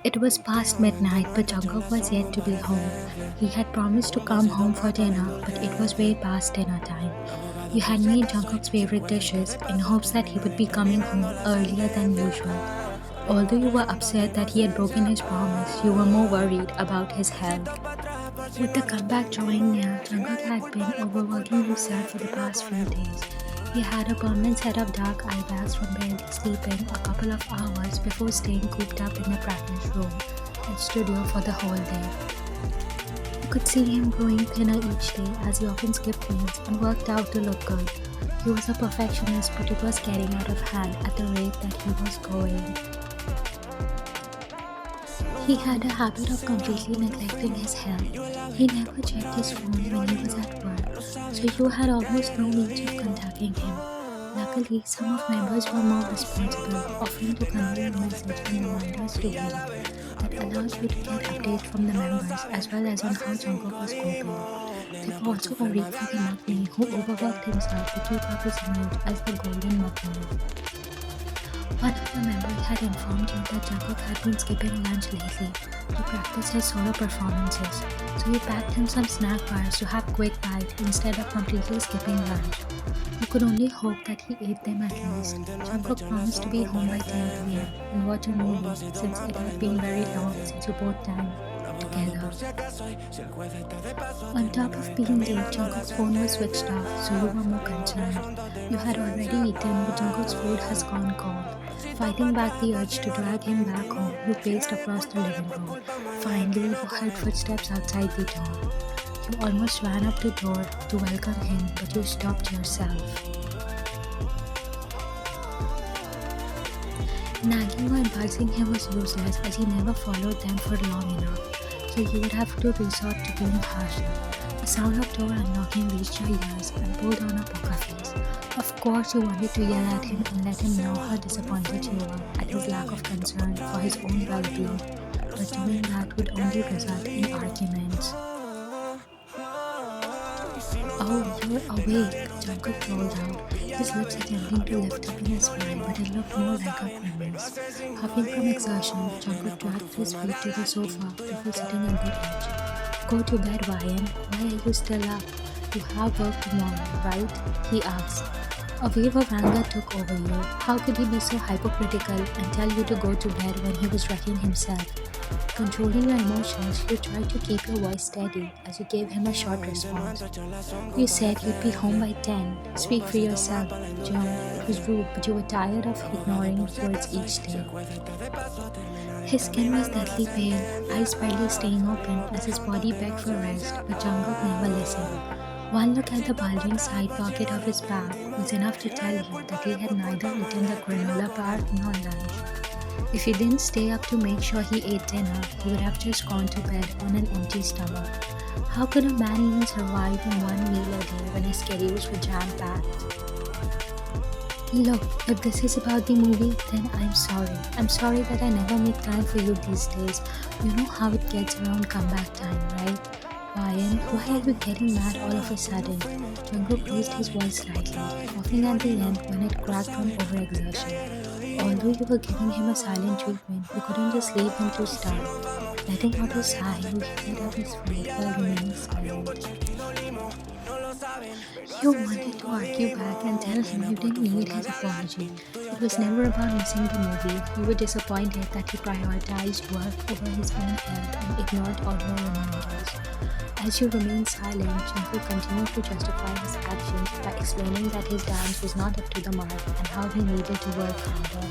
It was past midnight, but Jungkook was yet to be home. He had promised to come home for dinner, but it was way past dinner time. You had made Jungkook's favorite dishes in hopes that he would be coming home earlier than usual. Although you were upset that he had broken his promise, you were more worried about his health. With the comeback drawing near, Jungkook had been overworking himself for the past few days. He had a permanent set of dark eye bags from barely sleeping a couple of hours before staying cooped up in the practice room and studio for the whole day. You could see him growing thinner each day as he often skipped meals and worked out to look good. He was a perfectionist, but it was getting out of hand at the rate that he was going. He had a habit of completely neglecting his health. He never checked his phone when he was at work, so you had almost no means of contacting him. Luckily, some of members were more responsible, offering to convey a message and reminders to him that allowed you to get updates from the members as well as on how Jungkook was coping. They were also worried for the Mukni who overworked himself to keep up his image as the golden Mukni. One of the members had informed you that Jungkook had been skipping lunch lately to practice his solo performances, so you packed him some snack bars to have quick bite instead of completely skipping lunch. You could only hope that he ate them at least. Jungkook promised to be home by 10 p.m. and watch a movie since it had been very long since you both time together. On top of being late, Jungkook's phone was switched off, so you were more concerned. You had already eaten, but Jungkook's food has gone cold. Fighting back the urge to drag him back home, you paced across the living room. Finally, you heard footsteps outside the door. You almost ran up the door to welcome him, but you stopped yourself. Nagging or advising him was useless as he never followed them for long enough, so you would have to resort to being harsher. The sound of door unlocking reached your ears and pulled on a poker face. Of course, you wanted to yell at him and let him know how disappointed you were at his lack of concern for his own well-being, but doing that would only result in arguments. Oh, you're awake, Jungkook rolled out, his lips attempting to lift up in a smile, but it looked more like a grimace. Huffing from exertion, Jungkook dragged his feet to the sofa before sitting on the edge. Go to bed, Ryan. Why are you still up? You have work tomorrow, right? He asked. A wave of anger took over you. How could he be so hypocritical and tell you to go to bed when he was wrecking himself? Controlling your emotions, you tried to keep your voice steady as you gave him a short response. You said you'd be home by 10. Speak for yourself, John. It was rude, but you were tired of ignoring words each day. His skin was deathly pale, eyes barely staying open as his body begged for rest, but Jungkook never listened. One look at the bulging side pocket of his bag was enough to tell you that he had neither eaten the granola bar nor lunch. If he didn't stay up to make sure he ate dinner, he would have just gone to bed on an empty stomach. How could a man even survive on one meal a day when his schedules were jam-packed? Look, if this is about the movie, then I'm sorry. I'm sorry that I never make time for you these days. You know how it gets around comeback time, right? Ryan, why are you getting mad all of a sudden? Jungkook raised his voice slightly, coughing at the end when it cracked from overexertion. Although you were giving him a silent treatment, you couldn't just leave him to starve. Letting out a sigh, you heaved up his feet while remaining silent. You wanted to argue back and tell him you didn't need his apology. It was never about missing the movie. You were disappointed that he prioritized work over his own health and ignored all your reminders. As you remained silent, Jungkook continued to justify his actions by explaining that his dance was not up to the mark and how he needed to work harder.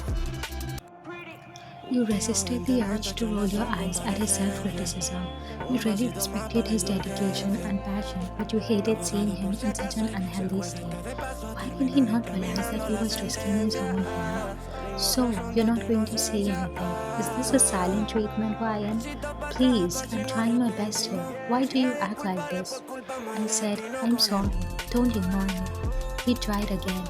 You resisted the urge to roll your eyes at his self-criticism. You really respected his dedication and passion, but you hated seeing him in such an unhealthy state. Why could he not realize that he was risking his own health? So, you're not going to say anything. Is this a silent treatment, Ryan? Please, I'm trying my best here. Why do you act like this? I said, I'm sorry. Don't ignore me. He tried again,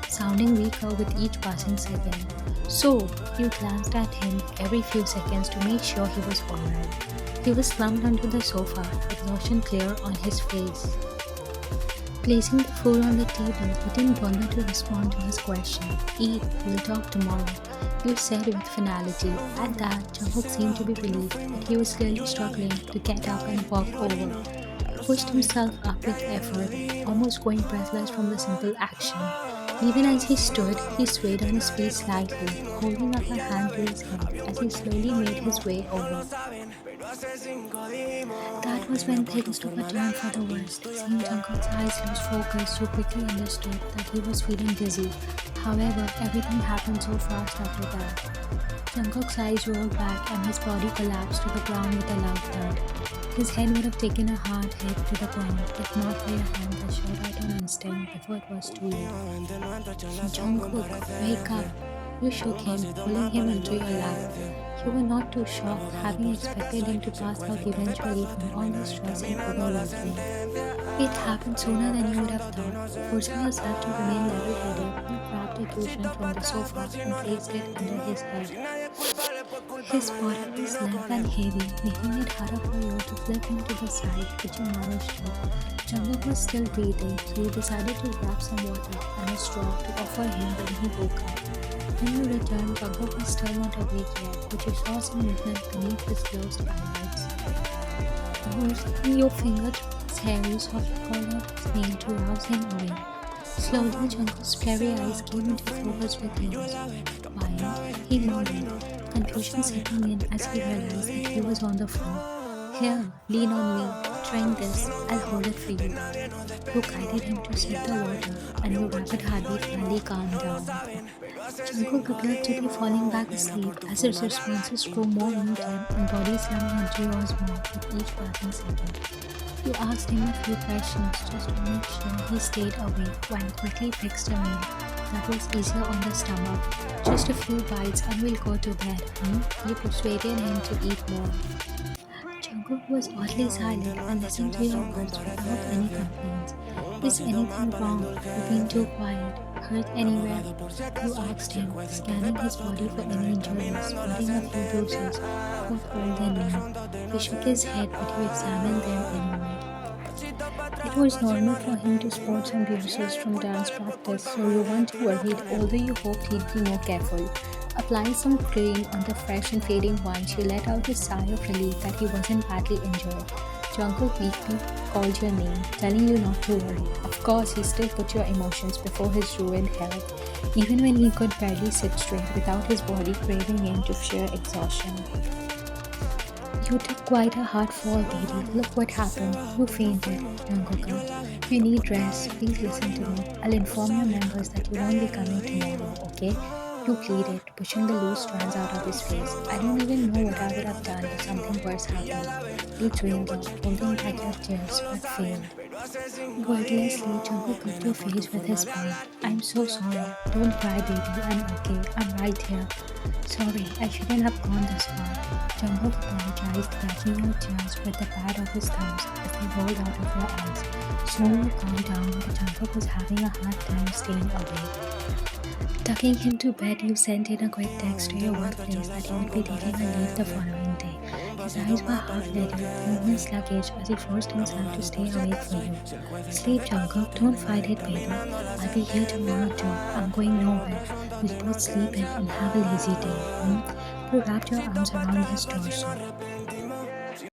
sounding weaker with each passing second. So, you glanced at him every few seconds to make sure he was alright. He was slumped onto the sofa, exhaustion clear on his face. Placing the food on the table, he didn't bother to respond to his question. Eat, we'll talk tomorrow. You said with finality. At that, Jungkook seemed to be relieved, but he was clearly struggling to get up and walk over. He pushed himself up with effort, almost going breathless from the simple action. Even as he stood, he swayed on his feet slightly, holding up a hand to his head as he slowly made his way over. That was when things took a turn for the worst. Seeing Jungkook's eyes lose focus, you quickly understood that he was feeling dizzy. However, everything happened so fast after that. Jungkook's eyes rolled back and his body collapsed to the ground with a loud thud. His head would have taken a hard hit to the ground if not for a hand that shot out an instant before it was too late. Jungkook, wake up! You shook him, pulling him into your lap. You were not too shocked, having expected him to pass out eventually from all the stress and overworking. It happened sooner than you would have thought. Forcing yourself to remain level-headed, you grabbed a cushion from the sofa and placed it under his head. His body was limp and heavy, making it harder for you to flip him to the side, but you managed to. Jungkook was still breathing, so you decided to grab some water and a straw to offer him when he woke up. When you returned, Jungkook was still not awake yet, but you saw some movement beneath his closed eyelids. Using your finger to his hair, you softly called out his name to rouse him awake. Slowly, Jungkook's scary eyes came into focus with yours. Quiet, he nodded, confusion setting in as he realized that he was on the floor. Here, lean on me. Drink this. I'll hold it for you. You guided him to sip the water, and your rapid heartbeat finally calmed down. Jungkook appeared to be falling back asleep as his responses grew more muted and body slamming onto yours more with each passing second. You asked him a few questions just to make sure he stayed awake while quickly fixed a meal that was easier on the stomach. Just a few bites and we'll go to bed. You persuaded him to eat more. Jungkook was oddly silent and listened to your words without any complaints. Is anything wrong? You've been too quiet. Hurt anywhere? You asked him, scanning his body for any injuries, spotting a few bruises, both old and new. He shook his head, but you examined them anyway. It was normal for him to sport some bruises from dance practice, so you weren't worried, although you hoped he'd be more careful. Applying some cream on the fresh and fading ones, you let out a sigh of relief that he wasn't badly injured. Jungkook weakly called your name, telling you not to worry. Of course, he still put your emotions before his ruined health, even when he could barely sit straight without his body craving in to sheer exhaustion. You took quite a hard fall, baby. Look what happened. You fainted, Jungkook. You need rest. Please listen to me. I'll inform your members that you won't be coming tomorrow, okay? You pleaded, pushing the loose strands out of his face. I don't even know what I would have done if something worse happened. You trained up, holding back your tears, but failed. Wordlessly, Jungkook covered your face with his palm. I'm so sorry. Don't cry, baby. I'm okay. I'm right here. Sorry, I shouldn't have gone this far. Jungkook apologized, catching your tears with the pad of his thumbs as they rolled out of your eyes. Soon you calmed down, but Jungkook was having a hard time staying awake. Tucking him to bed, you sent in a quick text to your workplace that you would be taking a leave the following day. His eyes were half-leaded, moving his luggage as he forced himself to stay awake for you. Sleep, Jungkook, don't fight it, baby. I'll be here tomorrow too. I'm going nowhere. We'll both sleep in and have a lazy day. You wrapped your arms around his torso.